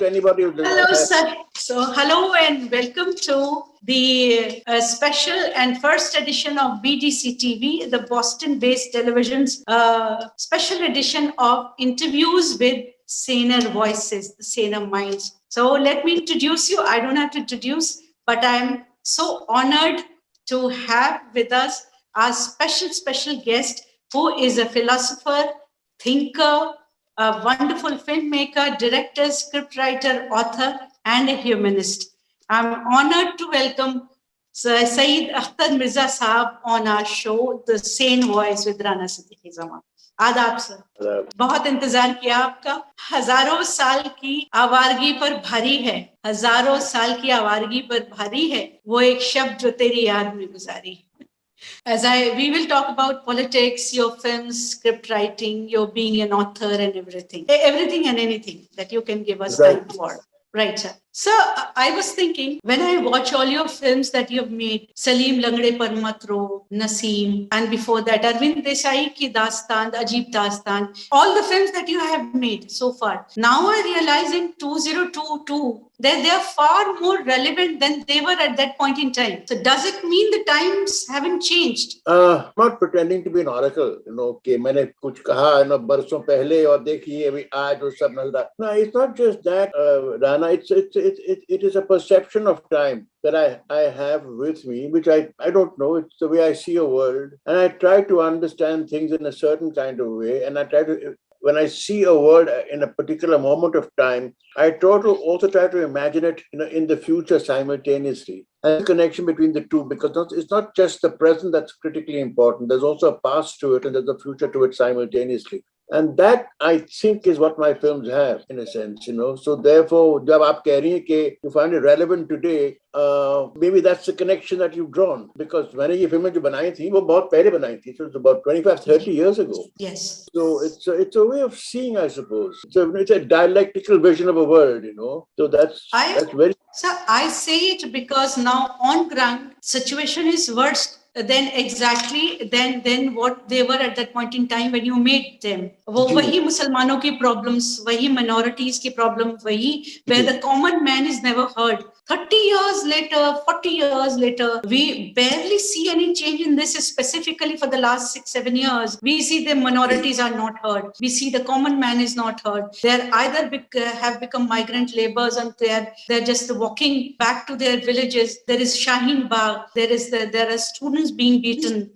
to anybody who Hello, sir. So, hello and welcome to the special and first edition of BDCTV, the Boston-based television's special edition of interviews with saner voices, the saner minds. So, let me introduce you. I don't have to introduce, but I'm so honored to have with us our special guest, who is a philosopher, thinker, a wonderful filmmaker, director, scriptwriter, author, and a humanist. I'm honored to welcome Saeed Akhtar Mirza Saab on our show, The Sane Voice with Rana Siddiqi Zaman. आदाब sir, बहुत इंतजार किया आपका. हजारों साल की आवारगी पर भारी है, हजारों साल की आवारगी पर भारी है वो एक शब्द जो तेरी याद में गुजारी. We will talk about politics, your films, script writing, your being an author, and everything and anything that you can give us time for. Right, sir. So I was thinking, when I watch all your films that you have made, Salim Langde Par Mat Ro, Naseem, and before that, Arvind Desai Ki Dastan, Ajib Dastan, all the films that you have made so far. Now I realize in 2022, that they are far more relevant than they were at that point in time. So does it mean the times haven't changed? Not pretending to be an oracle, कि मैंने कुछ कहा, बरसों पहले और देखिए अभी आज वो सब मिल रहा. No, it's not just that, Rana. It is a perception of time that I have with me, which I don't know. It's the way I see a world, and I try to understand things in a certain kind of way, and I try to. When I see a world in a particular moment of time, I also try to imagine it in the future simultaneously. And the connection between the two, because it's not just the present that's critically important. There's also a past to it, and there's a future to it simultaneously. And that, I think, is what my films have, in a sense, So therefore, जब आप कह रही हैं कि you find it relevant today, maybe that's the connection that you've drawn. Because मैंने ये फिल्में जो बनाई थी, वो बहुत पहले बनाई थी. So it's about 25-30 years ago. Yes. So it's a way of seeing, I suppose. It's a dialectical vision of a world, So that's very... Sir, I say it because now on ground, situation is worse than what they were at that point in time when you made them. वही मुसलमानों की problems, वही minorities की problem, वही where the common man is never heard. 30 years later, 40 years later, we barely see any change in this, specifically for the last 6-7 years. We see the minorities are not heard. We see the common man is not heard. They're either have become migrant laborers and they're just walking back to their villages. There is Shaheen Bagh. There are students being beaten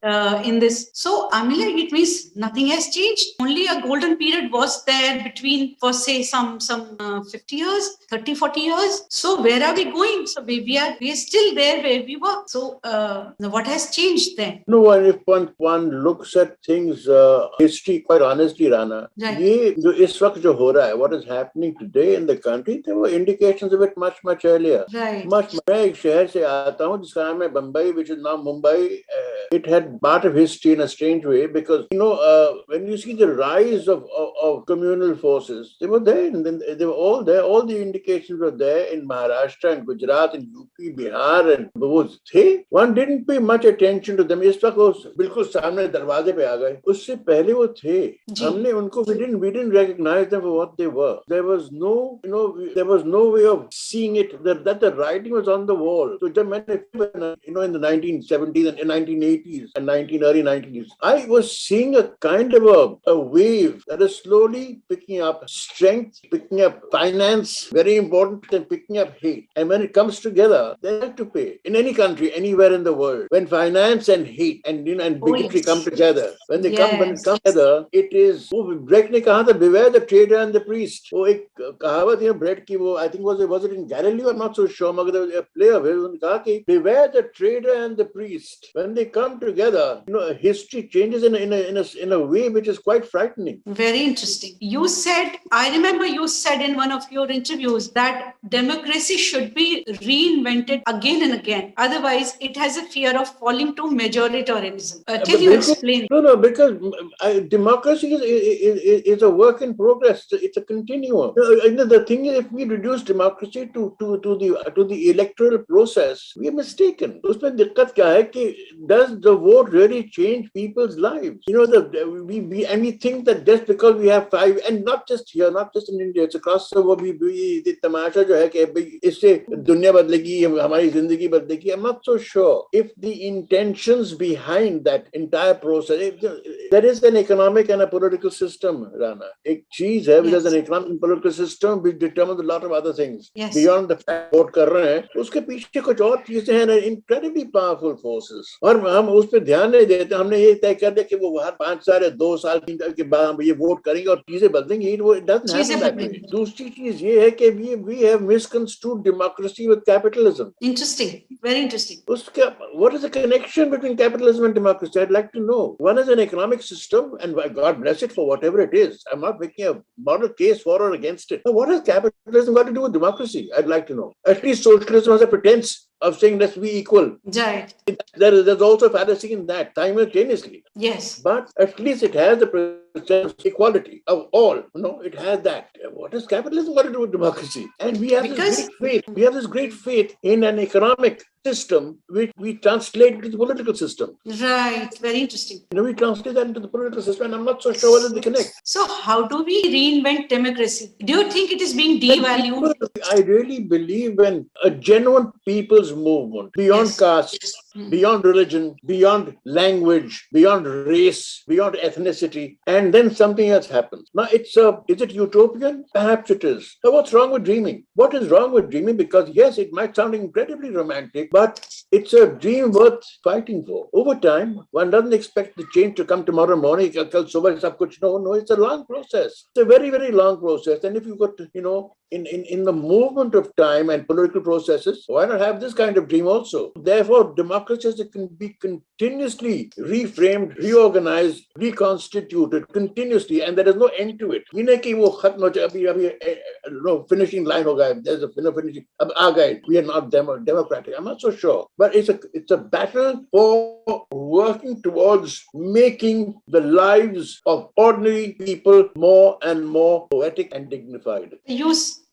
in this. So, Amila, it means nothing has changed. Only a golden period was there between, for say, some 50 years, 30, 40 years. So, where are we going? So, we are still there where we were. So, what has changed then? No, and if one looks at things, history, quite honestly, Rana, ये जो इस वक्त जो हो रहा है, what is happening today in the country, there were indications of it much earlier. Right. मैं एक शहर से आता हूँ जिसका नाम है Mumbai, which is now Mumbai. It had part of history in a strange way because, when you see the rise of communal forces, they were there, and then they were all there. All the indications were there in Maharashtra and Gujarat and UP, Bihar, and those थे. One didn't pay much attention to them. इस वक्त वो बिल्कुल सामने दरवाजे पे आ गए. उससे पहले वो थे. हमने उनको we didn't recognize them for what they were. There was no way of seeing it that the writing was on the wall. So जब मैंने in the 1970s and 1980s and early 1990s, I was seeing a kind of a wave that is slowly picking up strength, picking up finance, very important, and picking up hate. And when it comes together, they have to pay. In any country, anywhere in the world, when finance and hate and bigotry come together, when it comes together, it is. Brecht ने कहा था, beware the trader and the priest. वो एक कहावत है Brecht की, वो I think was it in Galileo? I'm not so sure. मगर there was a play of it. उन्होंने कहा कि beware the trader and the priest. When they come together, history changes in a way which is quite frightening. Very interesting. I remember you said in one of your interviews that democracy should be reinvented again and again. Otherwise, it has a fear of falling to majoritarianism. Can you explain? No, because democracy is a work in progress. It's a continuum. The thing is, if we reduce democracy to the electoral process, we are mistaken. उसमें दिक्कत क्या है कि does does the vote really change people's lives? We think that just because we have five, and not just here, not just in India, it's across the world. The tamasha jo hai कि इससे दुनिया बदलेगी, हमारी जिंदगी बदलेगी. I'm not so sure if the intentions behind that entire process. There is an economic and a political system, Rana. एक चीज है, there's an economic and political system which determines a lot of other things. Beyond the fact vote कर रहे हैं, उसके पीछे कुछ और चीजें हैं, incredibly powerful forces. और हम उस पर ध्यान नहीं देते. हमने ये तय कर दिया कि वो हर 5 साल या 2 साल के बाद हम ये वोट करेंगे और चीजें बदलेंगी. It doesn't happen that way. दूसरी चीज ये है कि we have misconstrued democracy with capitalism. Interesting, very interesting. What is the connection between capitalism and democracy? I'd like to know. One is an economic system, and God bless it for whatever it is. I'm not making a moral case for or against it. But what has capitalism got to do with democracy? I'd like to know. At least socialism has a pretense of saying let's be equal. Right. There's also fallacy in that simultaneously. Yes. But at least it has the pretense of equality of all. It has that. What has capitalism got to do with democracy? And we have this great faith. We have this great faith in an economic system which we translate into the political system. Right. Very interesting. We translate that into the political system, and I'm not so sure whether they connect. So how do we reinvent democracy? Do you think it is being devalued? I really believe in a genuine people's movement beyond caste, beyond religion, beyond language, beyond race, beyond ethnicity, and then something else happens. Now, is it utopian? Perhaps it is. So what's wrong with dreaming? What is wrong with dreaming? Because yes, it might sound incredibly romantic, but it's a dream worth fighting for. Over time, one doesn't expect the change to come tomorrow morning. No, it's a long process. It's a very, very long process. And if you got, in the movement of time and political processes, why not have this kind of dream also? Therefore, democracies can be continuously reframed, reorganized, reconstituted continuously, and there is no end to it. Finishing line there's a finishing. We are not democratic. I'm not so sure, but it's a battle for working towards making the lives of ordinary people more and more poetic and dignified.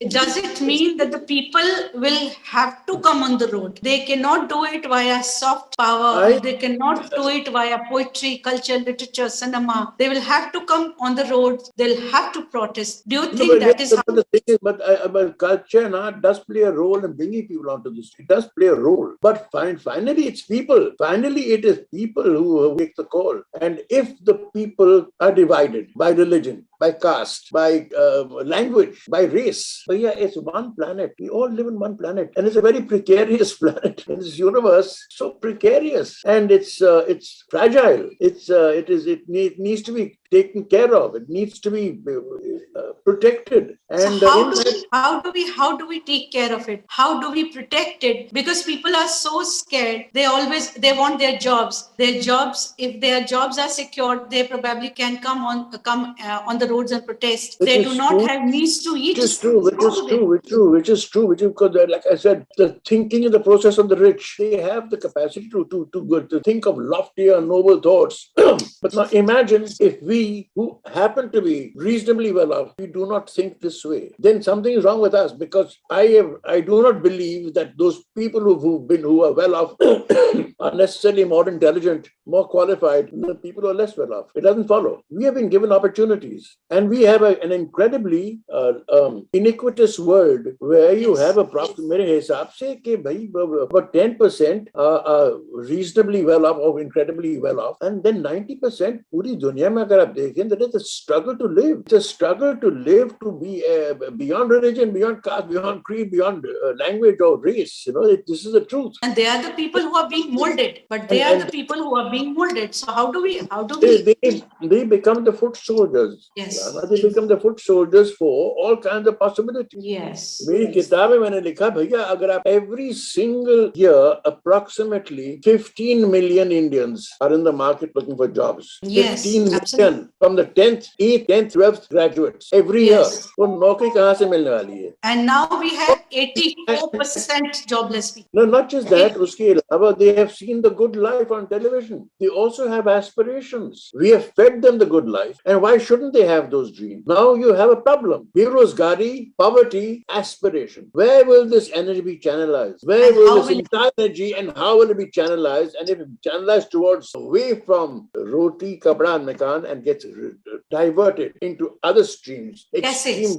Does it mean that the people will have to come on the road? They cannot do it via soft power. They cannot do it via poetry, culture, literature, cinema. They will have to come on the road. They'll have to protest. Do you think that is how? But culture and art does play a role in bringing people onto the street. It does play a role. But finally, it's people. Finally, it is people who make the call. And if the people are divided by religion, by caste, by language, by race, but yeah, it's one planet. We all live in one planet, and it's a very precarious planet. In this universe, so precarious, and it's fragile. It needs to be taken care of. It needs to be protected. And so how do we take care of it? How do we protect it? Because people are so scared. They want their jobs. If their jobs are secured, they probably can come on the roads and protest. They do not have needs to eat. Which is true. Because, like I said, the thinking is the process of the rich. They have the capacity to think of loftier, noble thoughts. But now imagine if we, who happen to be reasonably well off, we do not think this way. Then something is wrong with us, because I do not believe that those people who are well off are necessarily more intelligent, more qualified than the people who are less well off. It doesn't follow. We have been given opportunities, and we have an incredibly iniquitous world where you have approximately about 10% are reasonably well off or incredibly well off, and then 90% पूरी दुनिया में अगर आप देखें, that is a struggle to live. It's a struggle to live, to be beyond religion, beyond caste, beyond creed, beyond language or race. This is the truth. And they are the people who are being molded. But they are the people who are being molded. So how do we? They become the foot soldiers. Yes. They become the foot soldiers for all kinds of possibilities. Yes. मेरी किताब में मैंने लिखा, भैया अगर आप every single year approximately 15 million Indians are in the market looking for jobs. Yes, 15 million. absolutely. million from the 10th, 8th, 10th, 12th graduates every year. वो नौकरी कहाँ से मिलने वाली है? And now we have 84% jobless people. No, not just that. उसके अलावा they have seen the good life on television. They also have aspirations. We have fed them the good life, and why shouldn't they have those dreams? Now you have a problem. Berozgari, poverty, aspiration. Where will this energy be channelized? Where will this entire energy and how will it be channelized? And if it channelized towards away from roti, kapda, and makan and gets diverted into other streams, extreme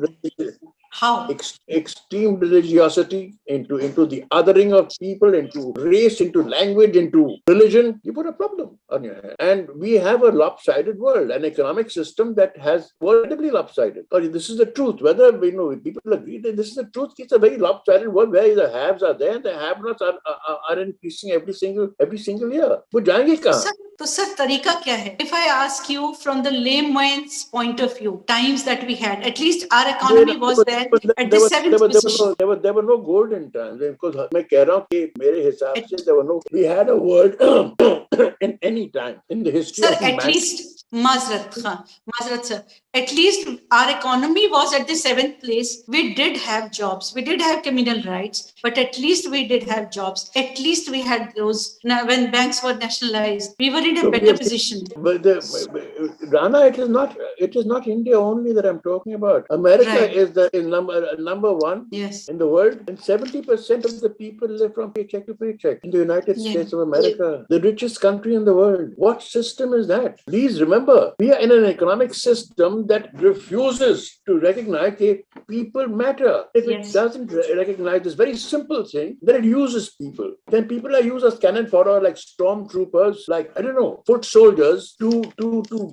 how? Extreme religiosity, into the othering of people, into race, into language, into religion, you put a problem on your hand. And we have a lopsided world, an economic system that has vertically lopsided. This is the truth. Whether people agree that this is the truth, it's a very lopsided world where the haves are there and the have-nots are increasing every single year. वो जाएंगे कहाँ? तो sir तरीका क्या है? If I ask you from the layman's point of view, times that we had, at least our economy was there at the 7th position. There were no golden times. Because मैं कह रहा हूँ कि मेरे हिसाब से we had a world in any time in the history of humanity. At least Mazrat sir, at least our economy was at the 7th place. We did have jobs. We did have communal rights, but at least we did have jobs. At least we had those. Now, when banks were nationalized, we were in a better position. But Rana, it is not India only that I'm talking about. America is number one in the world, and 70% of the people live from paycheck to paycheck in the United States of America, the richest country in the world. What system is that? Please remember, we are in an economic system that refuses to recognize that people matter. If it doesn't recognize this very simple thing, then it uses people. Then people are used as cannon fodder, like stormtroopers, like, I don't know, foot soldiers, to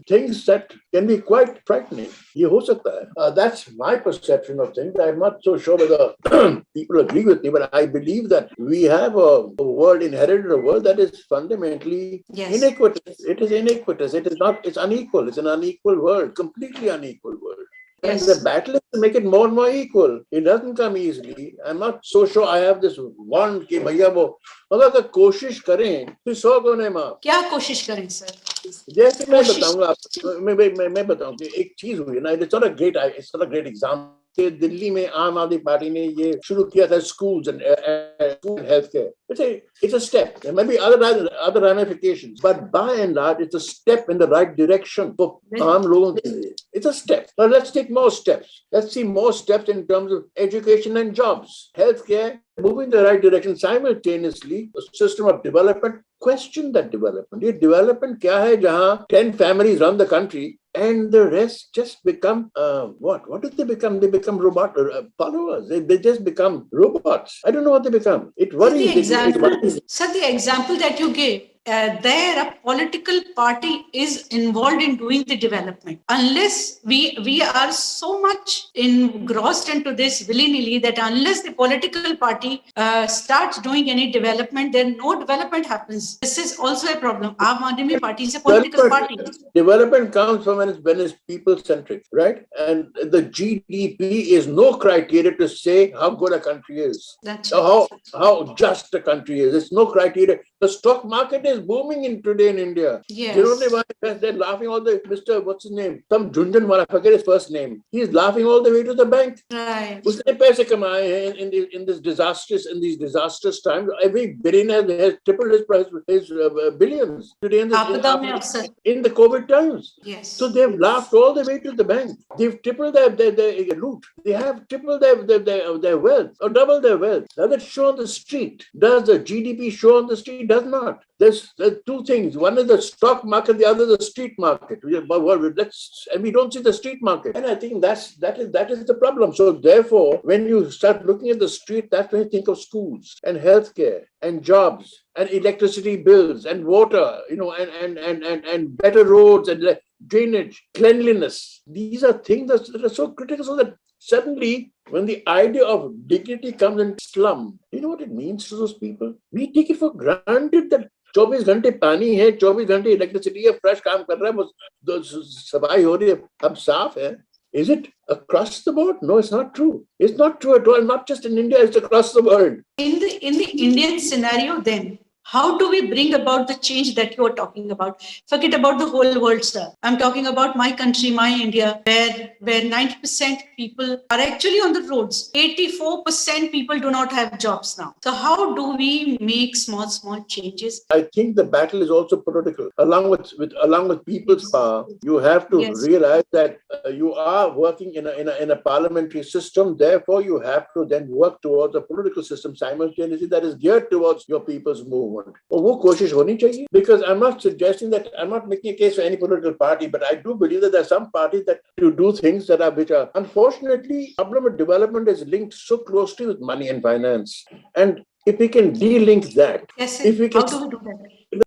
things that can be quite frightening. ये हो सकता है. That's my perception of things. I'm not so sure whether people agree with me, but I believe that we have a world, inherited a world that is fundamentally iniquitous. It is iniquitous. It's unequal. It's an unequal world, completely unequal world. And the battle is to make it more and more equal. It doesn't come easily. I'm not so sure I have this wand कि भैया वो अगर कोशिश करें तो 100 गुने माफ. क्या कोशिश करें सर? जैसे मैं बताऊंगा आपको, मैं बताऊं कि एक चीज हुई ना. It's not a great example. Delhi में आम आदमी पार्टी ने ये शुरू किया था, schools and healthcare. It's a step. There may be other ramifications, but by and large, it's a step in the right direction for आम लोगों के लिए. It's a step. Now let's take more steps. Let's see more steps in terms of education and jobs. Healthcare, moving in the right direction. Simultaneously, the system of development, question that development. ये development क्या है जहाँ 10 families run the country and the rest just become what? What did they become? They become robot followers. They just become robots. I don't know what they become. It worries me. Sir, the example that you gave, there a political party is involved in doing the development. Unless we are so much engrossed into this willy-nilly that unless the political party starts doing any development, then no development happens. This is also a problem. Aam Aadmi Party is a political party. Development comes from when it's people-centric, right? And the GDP is no criteria to say how good a country is. That's how just a country is. It's no criteria. The stock market is booming today in India. Yes. You know why they're laughing all the Mr. What's his name? Some Junjan wala, I forget his first name. He's laughing all the way to the bank. Right. Usne paise kamaye in these disastrous times. Every billionaire has tripled his price, his billions today in the COVID times. Yes. So they've laughed all the way to the bank. They've tripled their loot. They have tripled their wealth or doubled their wealth. Now that's shown on the street. Does the GDP show on the street? Does not. There's two things. One is the stock market, the other is the street market. And we don't see the street market. And I think that is the problem. So therefore, when you start looking at the street, that's when you think of schools and healthcare and jobs and electricity bills and water, and better roads and drainage, cleanliness. These are things that are so critical, so that suddenly, when the idea of dignity comes in slum, you know what it means to those people? We take it for granted that 24 घंटे पानी है, 24 घंटे electricity है, fresh काम कर रहा है, सफाई हो रही है, अब साफ है. Is it across the board? No, it's not true. It's not true at all. Not just in India, it's across the world. In the Indian scenario, then How do we bring about the change that you are talking about? Forget about the whole world, sir. I'm talking about my country, my India, where 90% people are actually on the roads. 84% people do not have jobs now. So how do we make small changes? I think the battle is also political. Along with people's power, you have to Yes. realize that you are working in a parliamentary system. Therefore, you have to then work towards a political system simultaneously that is geared towards your people's movement. और वो कोशिश होनी चाहिए. Because I'm not suggesting that, I'm not making a case for any political party, but I do believe that there are some parties that do things which are unfortunately, problem with development is linked so closely with money and finance. And if we can de-link that, Yes, if we can, how do we do that?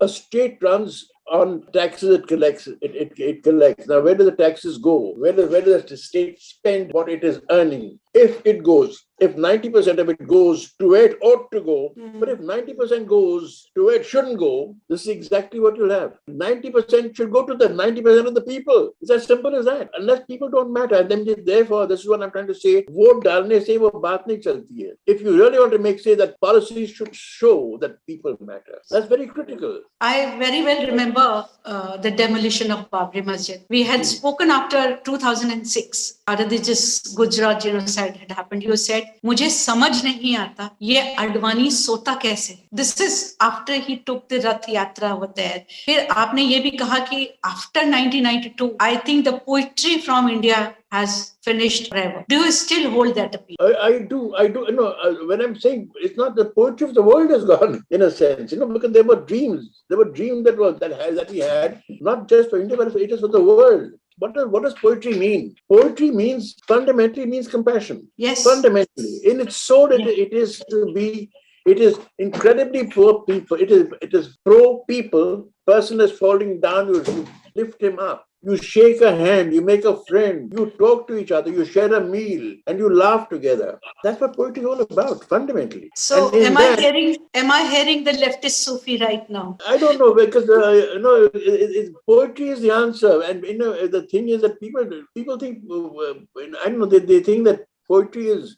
a state runs on taxes it collects. It collects. Now, where do the taxes go? Where does the state spend what it is earning? If it goes, if 90% of it goes to where it ought to go, but if 90% goes to where it shouldn't go, this is exactly what you'll have. 90% should go to the 90% of the people. It's as simple as that. Unless people don't matter, and then therefore, this is what I'm trying to say. Vote dalne se wo baat nahi chalti hai. If you really want to say that policies should show that people matter, that's very critical. I very well remember the demolition of Babri Masjid. We had spoken after 2006. After this Gujarat genocide had happened, you said, "मुझे समझ नहीं आता ये अडवाणी सोता कैसे." This is after he took the Rath Yatra over there. फिर आपने ये भी कहा कि after 1992, I think the poetry from India has finished forever. Do you still hold that appeal? I do. You know, when I'm saying it's not the poetry of the world has gone, in a sense, you know, because there were dreams. There were dreams that we had, not just for India, but it is for the world. What does poetry mean? Poetry fundamentally means compassion. Yes. Fundamentally. In its soul, it is incredibly poor people. It is pro people. Person is falling down, you lift him up. You shake a hand, you make a friend, you talk to each other, you share a meal, and you laugh together. That's what poetry is all about, fundamentally. So, am I hearing the leftist Sufi right now? I don't know, because poetry is the answer, and you know the thing is that people think I don't know, they think that poetry is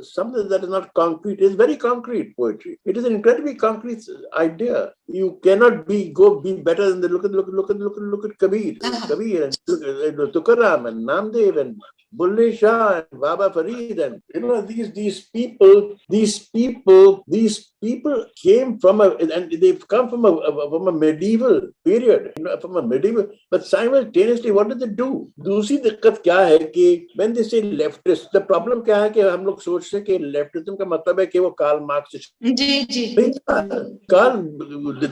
something that is not concrete. It's very concrete, poetry. It is an incredibly concrete idea. You cannot be better than look at Kabir. Kabir and Tukaram and Namdev and Bulle Shah and Baba Farid, and you know these people came from they've come from a medieval period, you know, but simultaneously, what did they do? दूसरी दिक्कत क्या है कि when they say leftist, the problem क्या है कि हम लोग सोचते हैं कि लेफ्टिज्म का मतलब है कि वो कार्ल मार्क्स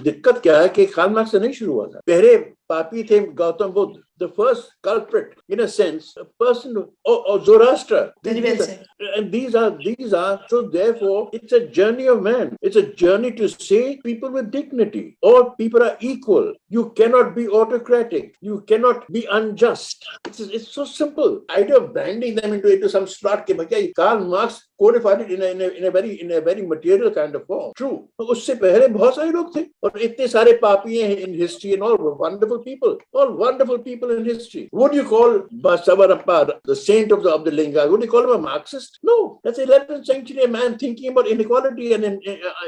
दिक्कत क्या है कि कार्ल मार्क्स से नहीं शुरू हुआ था. पहले पापी थे Gautam Buddha, the first culprit, in a sense, a person, or Zoroaster. Very well said. And these are, so therefore, it's a journey of man. It's a journey to say people with dignity. All people are equal. You cannot be autocratic. You cannot be unjust. It's so simple. Idea of branding them into some slot. Karl Marx codified it in a very material kind of form. True. उससे पहले बहुत सारे लोग थे और इतने सारे पापी हैं in history, and all wonderful people in history. Would you call Basavarappa the saint of the Linga? Would you call him a Marxist? No, that's 11th century man thinking about inequality and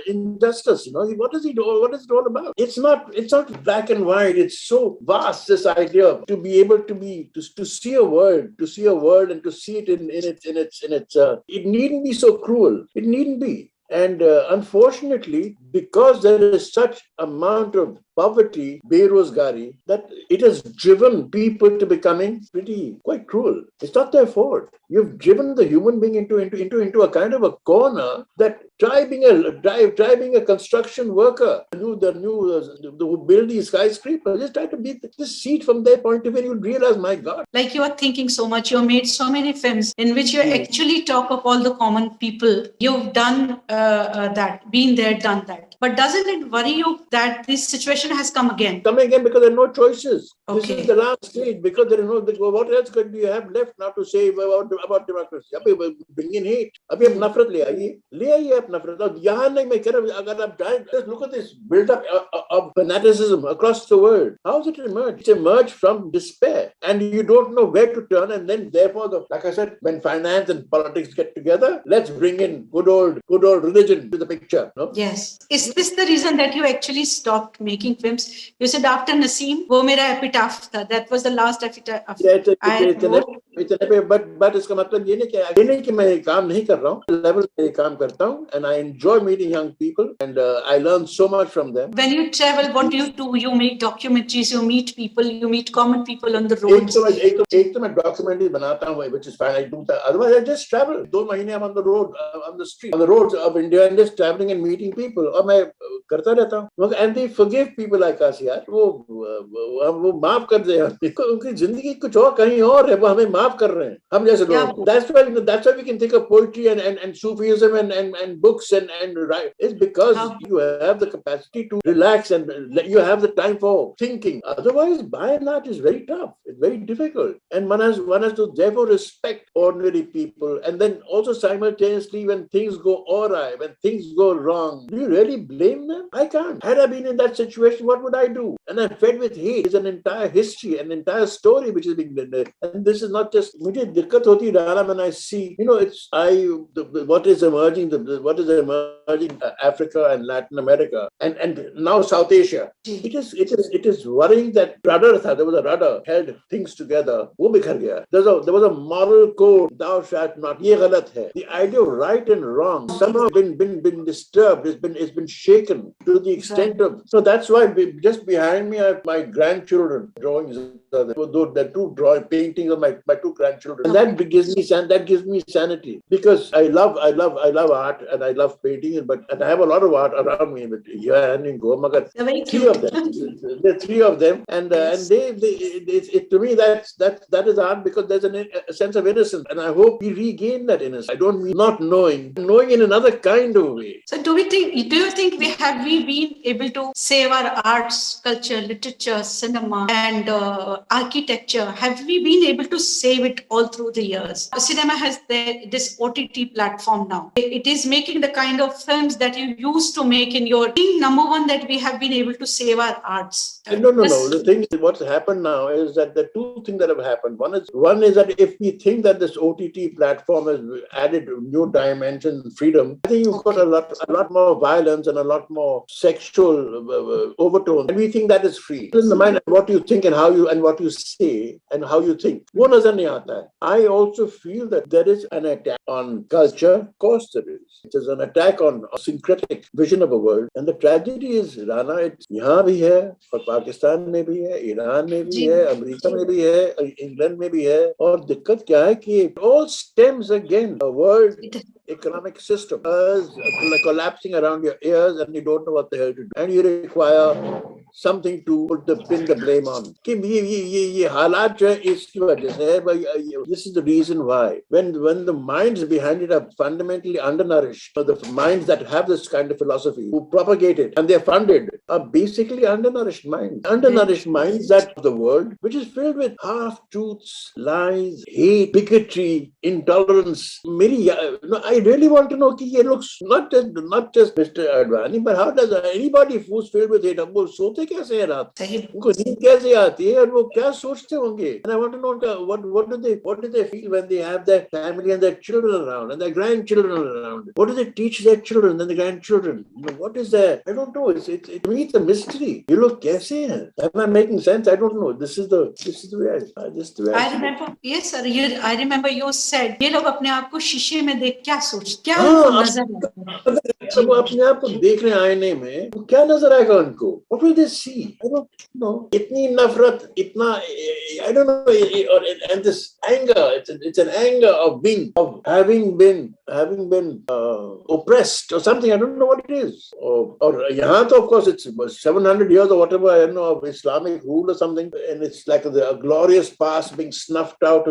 injustice. You know, what is it all about? It's not black and white. It's so vast, this idea to be able to see a world and to see it in its it needn't be so cruel. It needn't be. And unfortunately, because there is such amount of poverty, berozgari, that it has driven people to becoming quite cruel. It's not their fault. You've driven the human being into a kind of a corner that try being a construction worker, who build these skyscrapers. Just try to just see it from their point of view. You'll realize, my God. Like you are thinking so much. You made so many films in which you actually talk of all the common people. You've done that, been there, done that. But doesn't it worry you that this situation has come again? Come again because there are no choices. Okay. This is the last stage, because there is no. What else could you have left now to say about democracy? Abhi bring in hate. Abhi ab nafrat le आइए आप नफरत. और यहाँ नहीं, मैं कह रहा हूँ, अगर आप जाएं, just look at this build up of fanaticism across the world. How has it emerged? It's emerged from despair, and you don't know where to turn. And then, therefore, like I said, when finance and politics get together, let's bring in good old religion to the picture. No? Yes. Is Is this the reason that you actually stopped making films? You said after Naseem, वो मेरा epitaph था. That was the last epitaph I wrote. But इसका मतलब ये नहीं कि मैं ये काम नहीं कर रहा हूँ. Level पे ये काम करता हूँ, and I enjoy meeting young people, and I learn so much from them. When you travel, what do? You make documentaries, you meet people, you meet common people on the roads. एक तो मैं documentary बनाता हूँ, which is fine. I do that. Otherwise, I just travel. 2 महीने I'm on the road, on the street, on the roads of India, and just traveling and meeting people. और मैं करता रहता हूँ. And they forgive people like us, यार. वो माफ कर दे. उनकी जिंदगी कुछ और कहीं और है. वो हमें माफ कर रहे हैं. हम जैसे लोग. That's why we can think of poetry and Sufism and books and write. It's because you have the capacity to relax and you have the time for thinking. Otherwise, by and large, it's very tough. It's very difficult. And one has to therefore respect ordinary people. And then also simultaneously, when things go awry, when things go wrong, do you really blame them? I can't. Had I been in that situation, what would I do? And I'm fed with hate. It's an entire history, an entire story which is being done there. And this is not just. मुझे दिक्कत होती Rana when I see, what is emerging Africa and Latin America and now South Asia. It is worrying that rudder there was a rudder held things together. वो बिखर गया. There was a moral code. Thou shalt not. ये गलत है. The idea of right and wrong somehow been disturbed. It's been shaken to the extent of. So that's why just behind me are my grandchildren drawings. The two drawing paintings of my two grandchildren. And that gives me sanity because I love art and I love painting and I have a lot of art around me. But three of them. There are 3 of them, and to me that is art because there's a sense of innocence, and I hope we regain that innocence. I don't mean not knowing in another kind of way. So do you think we been able to save our arts, culture, literature, cinema, and architecture? Have we been able to save it all through the years? Cinema has this OTT platform now. It is making the kind of films that you used to make in your thing. Number one, that we have been able to save our arts. No. The thing is, what's happened now is that the 2 things that have happened. One is that if we think that this OTT platform has added new dimensions and freedom, I think you've got a lot more violence and a lot more sexual overtones. And we think that is free. In the mind, what you think and what you say and how you think. वो नजर नहीं आता है. I also feel that there is an attack on culture. Of course there is. It is an attack on a syncretic vision of a world. And the tragedy is, Rana, it's यहाँ भी है और पाकिस्तान में भी है, Iran में भी है, अमेरिका में भी है, इंग्लैंड में भी है. और दिक्कत क्या है कि it all stems again a world economic system is collapsing around your ears and you don't know what the hell to do. And you require something to pin the blame on. ये हालात जो है इसकी वजह से है. This is the reason why. When the minds behind it are fundamentally undernourished, or the minds that have this kind of philosophy, who propagate it, and they're funded, are basically undernourished minds. Undernourished minds that the world, which is filled with half-truths, lies, hate, bigotry, intolerance. I really want to know कि ये looks not just Mr. Advani, but how does anybody who's filled with hate, वो सोते कैसे हैं रात? उनको नींद कैसे आती है और वो क्या सोचते होंगे? And I want to know what do they feel when they have their family and their children around and their grandchildren around? What do they teach their children and their grandchildren? What is there? I don't know. To me, it's a mystery. You look कैसे हैं? Am I making sense? I don't know. This is the way I remember. Yes, sir. I remember you said ये लोग अपने आप को शीशे में देख क्या सोचते? क्या उनको नजर आता है? वो अपने आप को देख रहे हैं आईने में, वो क्या नजर आएगा उनको? What will they see? I don't know. इतनी नफरत, इतना I don't know, and this anger. It's an anger of having been oppressed or something. I don't know what it is. Or यहाँ तो of course it's 700 years or whatever, I don't know, of Islamic rule or something, and it's like a glorious past being snuffed out.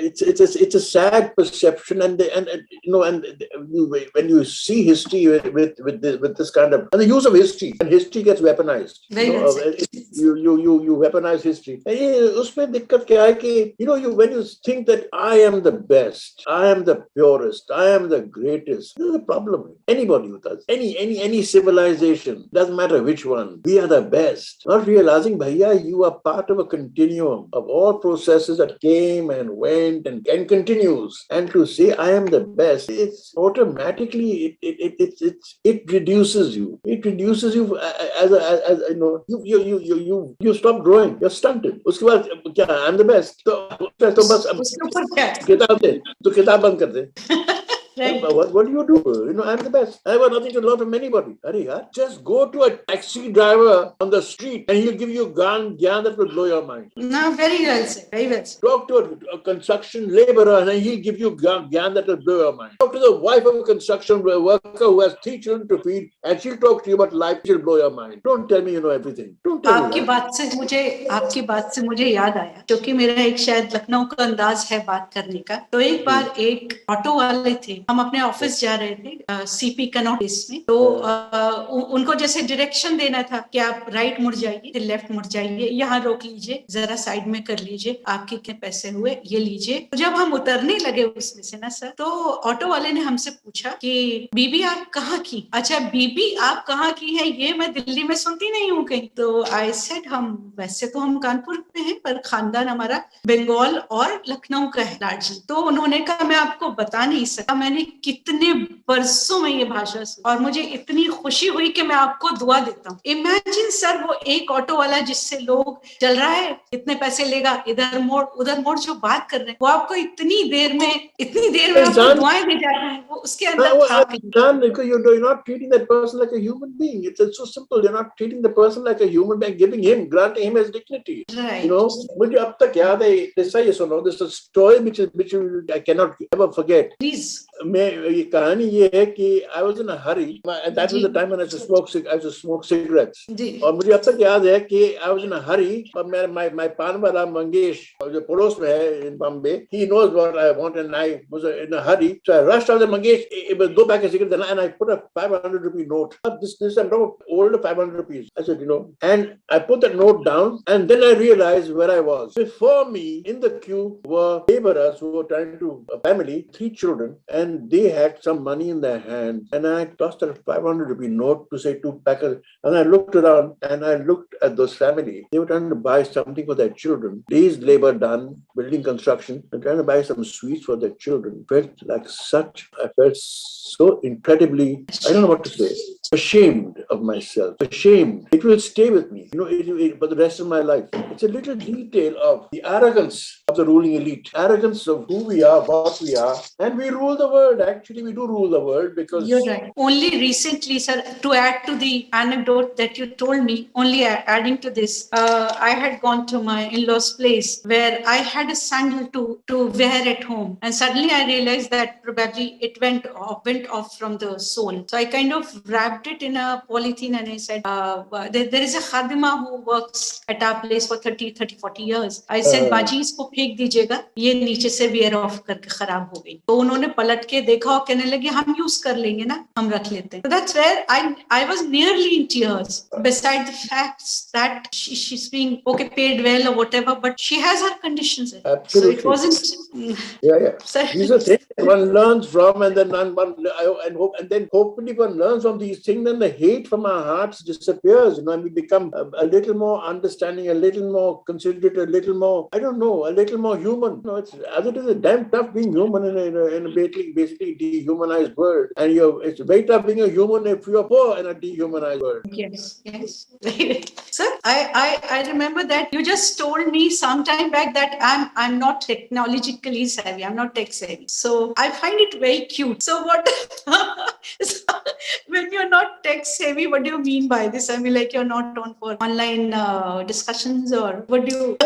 It's a sad perception, and when you see history with this kind of, and the use of history, and history gets weaponized. Very well said. You weaponize history. उसमें दिक्कत क्या है कि when you think that I am the best, I am the purest, I am the greatest, this is a problem. Anybody who does any civilization, doesn't matter which one, we are the best. Not realizing, bhaiya, you are part of a continuum of all processes that came and went and continues. And to say I am the best, it's automatically it reduces you. It reduces you as you stop growing. You're stunted. उसके बाद क्या? I'm the best. तो बस अब उसके ऊपर क्या है? किताब दे, तो किताब बंद कर दे. Right. What do you do? I'm the best. I have nothing to learn from anybody. Just go to a taxi driver on the street and he'll give you gyan that will blow your mind. No, very well said. Very well said. Talk to a construction laborer and he'll give you gyan that will blow your mind. Talk to the wife of a construction worker who has 3 children to feed and she'll talk to you about life. She'll blow your mind. Don't tell me you know everything. Don't tell me that. आपकी बात से मुझे याद आया, क्योंकि मेरा एक शायद लखनऊ का अंदाज है बात करने का. तो एक बार एक ऑटो वाले थे, हम अपने ऑफिस जा रहे थे सीपी कनॉट प्लेस में. तो उनको जैसे डायरेक्शन देना था कि आप राइट मुड़ जाइए, फिर लेफ्ट मुड़ जाइए, यहाँ रोक लीजिए, जरा साइड में कर लीजिए, आपके कितने पैसे हुए ये लीजिए. तो जब हम उतरने लगे उसमें से ना सर, तो ऑटो वाले ने हमसे पूछा कि बीबी आप कहाँ की? अच्छा, बीबी आप कहाँ की है ये मैं दिल्ली में सुनती नहीं हूँ कहीं. तो आई सेड हम वैसे तो हम कानपुर में हैं, पर खानदान हमारा बंगाल और लखनऊ का है लार्जली. तो उन्होंने कहा मैं आपको बता नहीं सकता, मैंने कितने बरसों में ये भाषा सुनी और मुझे इतनी खुशी हुई कि मैं आपको दुआ देता हूँ. इमेजिन सर, वो एक ऑटो वाला जिससे लोग चल रहा है, इतने पैसे लेगा, इधर मोड़ उधर मोड़, जो बात कर रहे हैं वो आपको इतनी देर में आपको दुआएं दे जा रहा है. वो उसके अंदर था. You're not treating that person like a human being. It's so simple. You're not treating the person like a human being, granting him his dignity. Right. मुझे अब तक याद है, this is a story which I cannot ever forget. Please. ये कहानी ये है कि I was in a hurry, and that was the time when I used to smoke cigarettes. और मुझे अब तक याद है कि I was in a hurry, और my पान वाला मंगेश जो पड़ोस में है in Bombay, he knows what I want and I was in a hurry, so I rushed out the Mangesh. It was 2 packets of cigarettes and I put a 500 rupee note. This I'm talking older 500 rupees. I said, and I put that note down, and then I realized where I was. Before me in the queue were laborers who were trying to a family, 3 children, and they had some money in their hand, and I tossed a 500 rupee note to say 2 packets, and I looked around and I looked at those families. They were trying to buy something for their children. Days labor done, building construction, and trying to buy some sweets for their children. I felt so incredibly, I don't know what to say, ashamed of myself, ashamed. It will stay with me, for the rest of my life. It's a little detail of the arrogance of the ruling elite, arrogance of who we are, what we are, and we rule the world. Actually, we do rule the world because... You're right. Only recently, sir, to add to the anecdote that you told me, only adding to this, I had gone to my in-laws' place where I had a sandal to wear at home, and suddenly I realized that probably it went off from the sole. So I kind of wrapped it in a polythene and I said, there is a khadima who works at our place for 30, 40 years. I said, बाजी इसको फेंक दीजिएगा, ये नीचे से wear off करके खराब हो गई. तो उन्होंने पलट के देखा और कहने लगे हम यूज कर लेंगे ना, हम रख लेते हैं. So that's where I was nearly in tears. Beside the facts that she's being paid well or whatever, but she has her conditions. Absolutely. So it wasn't. Yeah. So, these are things one learns from, and then hopefully one learns from these things. Then the hate from our hearts disappears. And we become a little more understanding, a little more considerate, a little more, I don't know, a little more human. It's as it is a damn tough being human in a basically dehumanized world, and it's very tough being a human if you're poor in a dehumanized world. Yes. Sir, I remember that you just told me some time back that I'm not technologically savvy. I'm not tech savvy. So I find it very cute. So what? When you're not tech savvy, what do you mean by this? I mean, like you're not on for online discussions, or what do you?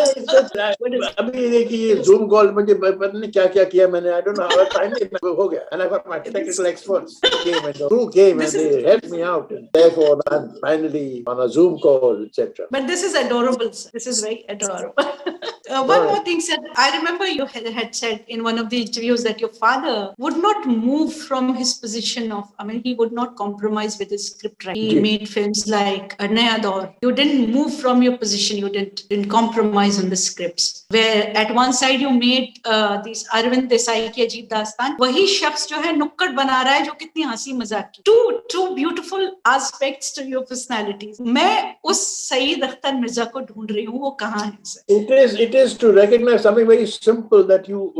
अभी देखिए Zoom call मुझे पता नहीं क्या किया मैंने. I don't know how finally हो गया, and I got my technical experts who came and they helped me out, and therefore I'm finally on a Zoom call, etc. But this is adorable, sir. This is very adorable. One more thing, sir. I remember you had said in one of the interviews that your father would not move from his position of, I mean, he would not compromise with his script writing. He made films like Naya Daur. You didn't move from your position. You didn't compromise on the scripts. Where at one side you made these Arvind Desai की अजीब दास्तान. वही शख्स जो है नुक्कड़ बना रहा है जो कितनी हंसी मजाक की. Two beautiful aspects to your personalities. मैं उस सईद अख्तर मिर्जा को ढूंढ रही हूँ. वो कहाँ है sir? It is to recognize something very simple, that you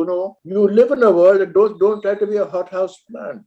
live in a world that don't try to be a hothouse plant.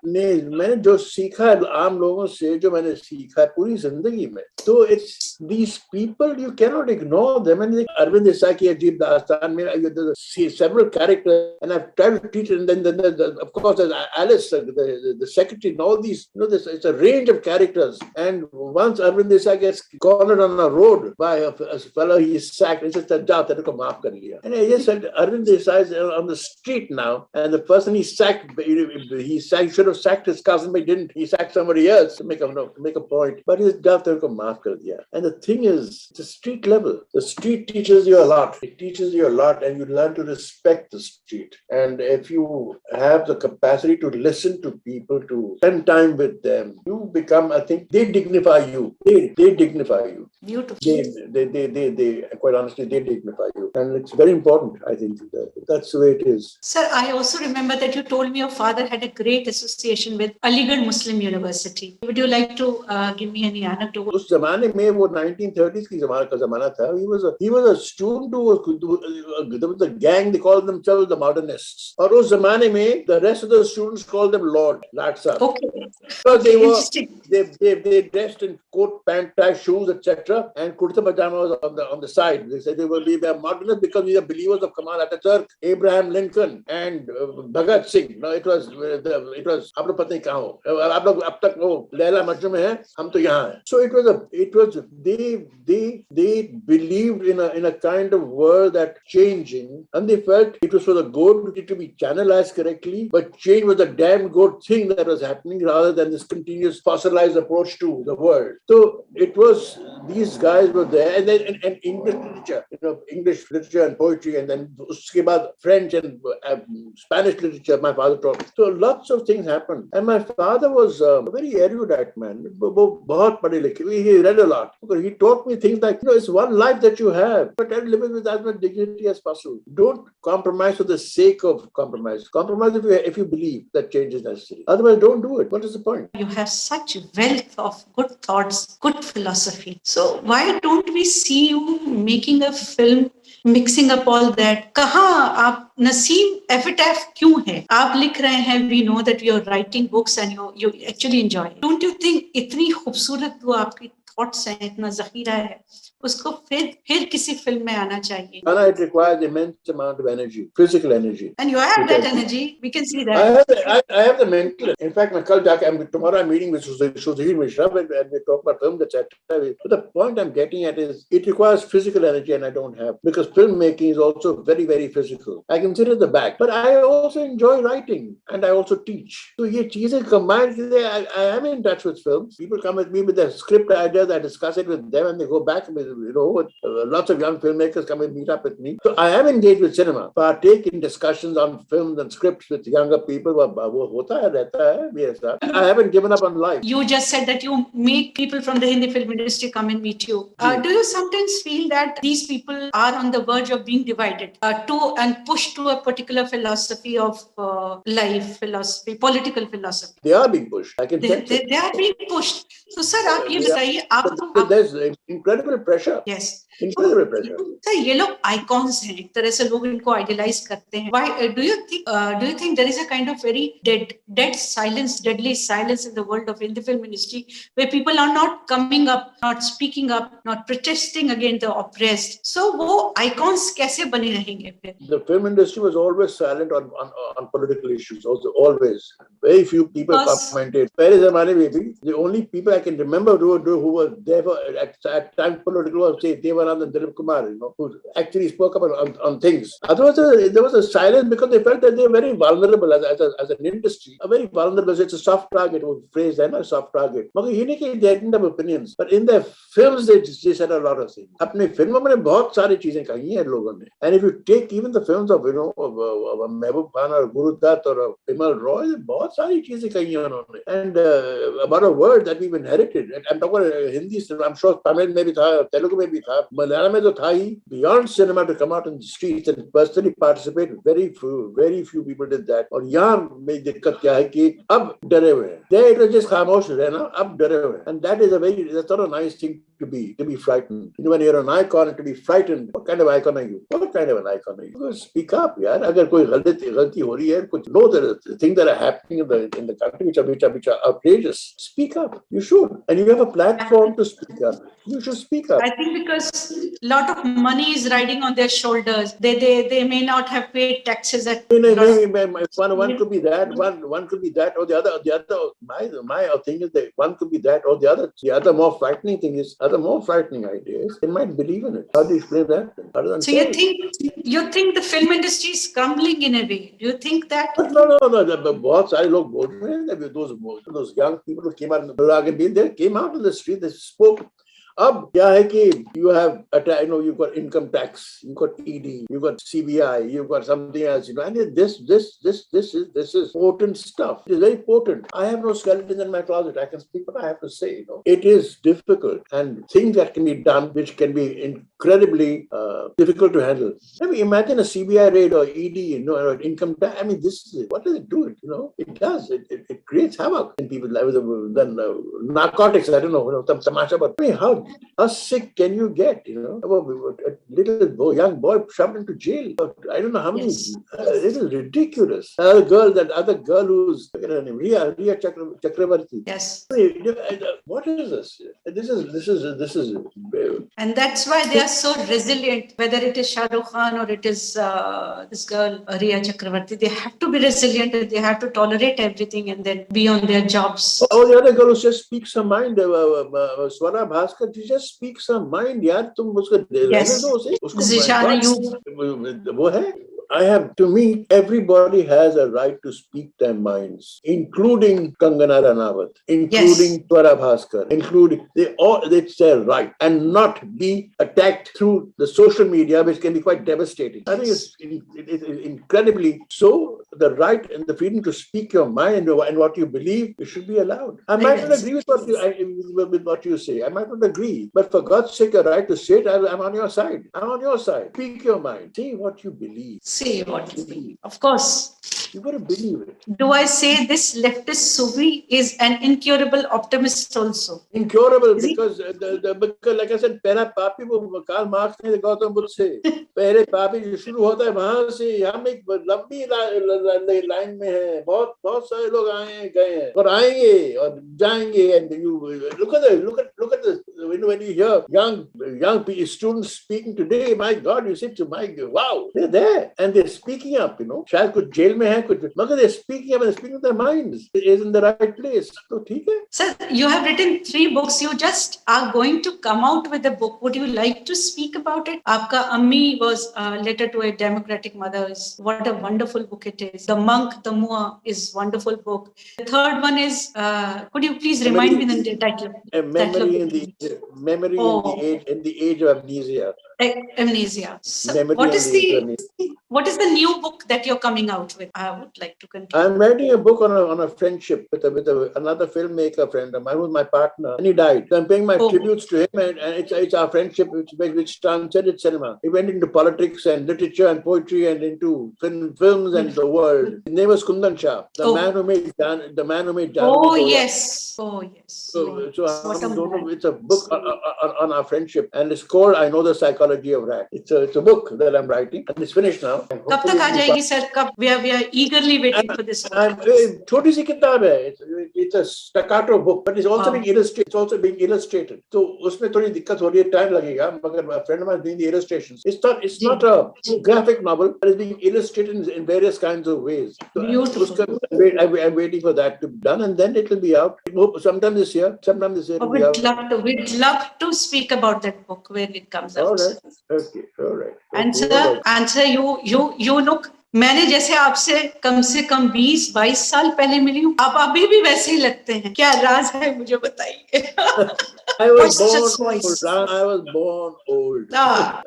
मैंने जो सीखा है आम लोगों से, जो मैंने सीखा है पूरी जिंदगी में, तो it's these people, you cannot ignore them. And Arvind Desai की अजीब दास्तान में there's several characters, and I've tried to teach it. And then of course there's Alice, the secretary, and all these. It's a range of characters. And once Arvind Desai gets cornered on a road by a fellow, he is sacked. He says, "Jao, tere ko maaf kar liya." And I just said, Arvind Desai is on the street now, and the person he sacked, he should have sacked his cousin, but he didn't. He sacked somebody else to make a point. But he says, "Jao, tere ko maaf kar diya." And the thing is, the street level. The street teaches you a lot. It teaches you a lot, and you learn to respect the street. And if you have the capacity to listen to people, to spend time with them, you become, I think, they dignify you. They dignify you. Beautiful. They quite honestly, they dignify you. And it's very important, I think. That's the way it is. Sir, I also remember that you told me your father had a great association with Aligarh Muslim University. Would you like to give me any anecdote? उस जमाने में वो 1930s की ज़माना था. He was a student who was the gang. They called themselves the modernists. और उस ज़माने में the rest of the students called them Lord Sahib. Okay. Because they dressed in coat, pant, tie, shoes, etc. And kurta pajama was on the side. They said they were modernists because we are believers of Kamal Atatürk, Abraham Lincoln, and Bhagat Singh. No, it was आप लोग पता नहीं कहाँ हो. आप लोग अब तक वो लैला मजनू में हैं, हम तो यहाँ हैं. So they believed in a kind of world that changing, and they felt it was for the good to be channelized correctly, but change was a damn good thing that was happening rather than this continuous fossilized approach to the world. So it was, these guys were there, and then and English literature and poetry, and then uske baad French and Spanish literature my father taught. So lots of things happened, and my father was a very erudite man. बहुत पढ़े लिखे. He read a lot. He taught me things like, it's one life that you have, but try to live it with as much dignity as possible. Don't compromise for the sake of compromise. Compromise if you believe that change is necessary. Otherwise, don't do it. What is the point? You have such wealth of good thoughts, good philosophy. So why don't we see you making a film, mixing up all that? कहाँ आप Naseem epitaph क्यों है? आप लिख रहे हैं. We know that you are writing books and you actually enjoy it. Don't you think इतनी खूबसूरत वो आपकी thoughts हैं, इतना ज़खीरा है, उसको फिर किसी फिल्म में आना चाहिए? Anna, it requires immense amount of energy, physical energy. And you have that energy. We can see that. I have the mental. In fact, tomorrow I'm meeting with Sudhir Mishra and we talk about films, etc. But the point I'm getting at is it requires physical energy, and I don't have, because filmmaking is also very, very physical. I consider the back, but I also enjoy writing and I also teach. So ये चीजें combined, I am in touch with films. People come with me with their script ideas. I discuss it with them, and they go back with lots of young filmmakers come and meet up with me. So I am engaged with cinema. Partake in discussions on films and scripts with younger people. I haven't given up on life. You just said that you make people from the Hindi film industry come and meet you. Do you sometimes feel that these people are on the verge of being divided and pushed to a particular philosophy of life, philosophy, political philosophy? They are being pushed. I can they are being pushed. So, sir, आप ये बताइए, there's incredible pressure. Yes. Incredible pressure. Sir, ये लोग icons हैं, एक तरह से लोग इनको आइडियलाइज करते हैं. Why do you think there is a kind of very dead silence, deadly silence in the world of Hindi film industry, where people are not coming up, not speaking up, not protesting against the oppressed? So वो icons कैसे बने रहेंगे फिर? The film industry was always silent on political issues. Also, always. Very few people commented. पहले ज़माने में भी the only people I can remember who were there at times political, they were Raghunathan, Dilip Kumar, who actually spoke up on things. Otherwise, there was a silence because they felt that they were very vulnerable as an industry. A very vulnerable, it's a soft target, phrase, a soft target. They didn't have opinions. But in their films, they said a lot of things. अपने फिल्मों में बहुत सारी चीजें कही हैं लोगों ने. And if you take even the films of Mehboob Khan or Guru Dutt or Bimal Roy, बहुत सारी चीजें कही हैं उन्होंने. And about a word that we've inherited. I'm talking about Hindi, I'm sure Tamil में भी था, Telugu में भी था, Malayalam में तो था ही. Beyond cinema to come out in the streets and personally participate, very few people did that. और यहाँ में दिक्कत क्या है कि अब डरे हुए हैं. There it was just खामोश रहना, अब डरे हुए हैं. And that's not a nice thing to be frightened. When you're an icon and to be frightened, what kind of icon are you? What kind of an icon are you? Speak up, yaar. अगर कोई गलती हो रही है, कुछ know the things that are happening in the country which are outrageous. Speak up. You should, and you have a platform to speak up. You should speak up. I think because a lot of money is riding on their shoulders. They may not have paid taxes at. One could be that. One could be that, or the other. My thing is that one could be that, or the other. The other more frightening thing is. Other more frightening ideas, they might believe in it. How do you explain that? So you think the film industry is crumbling in a way? Do you think that? No. बहुत सारे लोग बोल रहे हैं. Those young people who came out in the street, they spoke. अब क्या है कि you have you've got income tax, you've got ED, you've got CBI, you've got something else, and this is potent stuff. It is very potent. I have no skeletons in my closet. I can speak what I have to say. It is difficult, and things that can be done which can be incredibly difficult to handle. I mean, imagine a CBI raid or ED, or income tax. I mean, what does it do? It does. It creates havoc in people's lives. Then narcotics. I don't know. Tamasha, but I mean, how sick can you get? A little young boy shoved into jail. I don't know how many. Yes. It is ridiculous. That other girl who's Riya Chakravarti. Yes. What is this? This is. And that's why they are so resilient. Whether it is Shah Rukh Khan or it is this girl Riya Chakravarti, they have to be resilient. They have to tolerate everything and then be on their jobs. Oh, the other girl who just speaks her mind, Swara Bhaskar. She just speaks her mind, yaar. तुम उसको रहने दो उसे. Zishan Ayub. वो है. To me, everybody has a right to speak their minds, including Kangana Ranawat, including Swara Bhaskar, it's their right, and not be attacked through the social media, which can be quite devastating. I think it's incredibly so. The right and the freedom to speak your mind and what you believe, it should be allowed. I might not agree with what you say. I might not agree, but for God's sake, a right to say it, I'm on your side. I'm on your side. Speak your mind. Say what you believe. Say what you believe. Of course. You got to believe it. Do I say this leftist Sufi is an incurable optimist also? Incurable because like I said, पहला पापी वो Karl Marx ने गौतम बुद्ध से पहले पापी जो शुरू होता है वहां से हम एक लंबी लाइन में है. बहुत सारे लोग आए हैं गए हैं और आएंगे और जाएंगे. And you look at this when you hear young students speaking today, my God, you say to wow, they're there and they're speaking up. शायद कुछ जेल में है मगर they're speaking up and they're speaking with their minds. It is in the right place. So ठीक है. Sir, you have written 3 books. You just are going to come out with a book. Would you like to speak about it? Aapka Ammi was a letter to a democratic mother. What a wonderful book it is. The Monk, the Mua is wonderful book. The third one is, could you please remind me the title? Memory in the age of amnesia. Amnesia. So what is the new book that you're coming out with? I would like to continue. I'm writing a book on a friendship with another filmmaker friend of mine who's my partner, and he died. So I'm paying my tributes to him, and it's our friendship which transcended cinema. He went into politics and literature and poetry and into films and the world. His name was Kundan Shah, the man who made Jan. Oh yes. So it's a book on our friendship, and it's called I Know the Psychology of Rat. It's a book that I'm writing, and it's finished now. कब तक आ जाएगी sir? कब? We are eagerly waiting for this. छोटी सी किताब है. It's a staccato book, but it's also being illustrated. It's also being illustrated. तो उसमें थोड़ी दिक्कत हो रही है, टाइम लगेगा. मगर a friend of mine is doing the illustrations. It's not a graphic novel, but it's being illustrated in various kinds of ways. So Beautiful. I'm waiting for that to be done, and then it will be out. Sometime this year. We'd love to speak about that. that book when it comes All out. right. Okay. All right. And Okay, all right. sir, you look, मैंने जैसे आपसे कम से कम 20-22 साल पहले मिली हूँ, आप अभी भी वैसे ही लगते हैं. क्या राज है मुझे बताइए. I was Boisterous born voice. old. I was born old. Ah.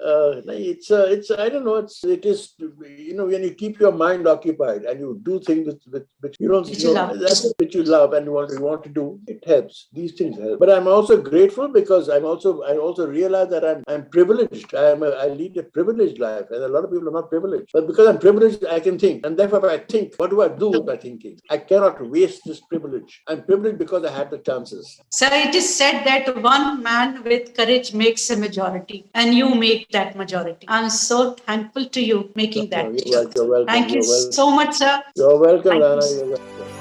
It's I don't know. It is, when you keep your mind occupied and you do things which you don't Which you love. that's which you love and you want to do. It helps. These things help. But I'm also grateful because I also realize that I'm privileged. I lead a privileged life, and a lot of people are not privileged. But because I'm privileged, I can think, and therefore, if I think, what do I do with my thinking? I cannot waste this privilege. I'm privileged because I had the chances. Sir, it is said that one man with courage makes a majority, and you make that majority. I'm so thankful to you making that. You're welcome. Thank you so much, sir. You're welcome, Thank you. Rana. You're welcome.